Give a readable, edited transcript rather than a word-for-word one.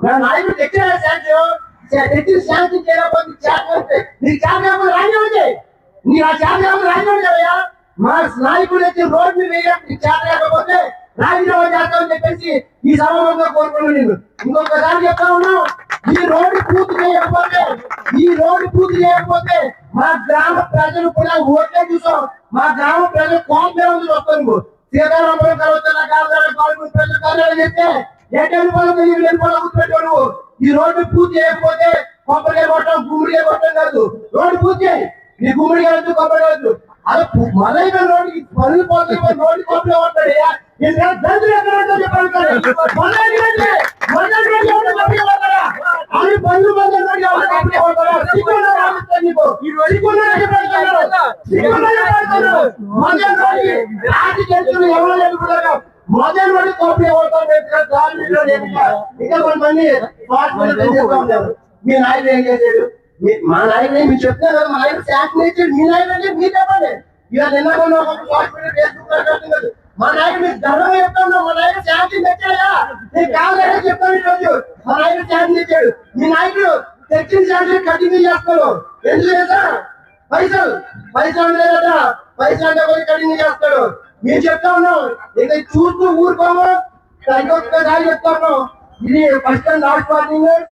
నా నాయకుడు తెచ్చిన తెచ్చిన శాంతి చేయకపోతే చేస్తే నీకు చేత రాజీ నీ ఆ చేత రాజీయా మా నాయకుడు తెచ్చిన రోడ్డు మీద వేయడానికి చేత లేకపోతే రాజీనామా చేస్తామని చెప్పేసి ఈ సభలో కోరుకున్నాను. నేను ఇంకొకసారి చెప్తా ఉన్నావు, ఈ రోడ్డు పూర్తి చేయకపోతే మా గ్రామ ప్రజలు కూడా ఓట్లే చూసాం. మా గ్రామ ప్రజలు కోపం వస్తాను. సీతారామపురం ప్రజలు చెప్తే కూర్చోబెట్టావు. ఈ రోడ్డు పూర్తి చేయకపోతే కొబ్బరికాయ కొట్టడం గుమ్మడికాయ కొట్టడం కాదు, రోడ్డు పూర్తి చేయి. నీ గుమ్మడికాయ వద్దు, కొబ్బరి వద్దు. అలా మలైన రోడ్డుకి పనులు పోతే రోడ్డు కొబ్బరి కొట్టాడు. మొదటి వాడి కాపీ ఇంకా కొంతమంది మీ నాయకుడు ఏం చేశాడు? మా నాయకుడు మీరు చెప్తున్నారు కదా, మా నాయకుడు శాంక్షన్ ఇచ్చాడు. మీ నాయకుడు అంటే మీరు చెప్పండి. ఇవాళ నిన్న ఫేస్బుక్ మా నాయకుడు మీకు ధర్మంగా చెప్తాను, మా నాయకుడు శాంక్షన్ తెచ్చాడా? నేను కావాలంటే చెప్తాను. ఈరోజు మా నాయకుడు శాంక్షన్ ఇచ్చాడు. మీ నాయకుడు తెచ్చిన శాంక్షన్ కంటిన్యూ చేస్తాడు. ఎందుకు చేస్తా? పైసలు లేదా పైసలు అంటే కంటిన్యూ చేస్తాడు. మేము చెప్తా ఉన్నాం, ఇక చూస్తూ ఊరుకోము. ఇంకొకసారి చెప్తా ఉన్నాం, ఇది ఫస్ట్ అండ్ లాస్ట్ వార్నింగ్.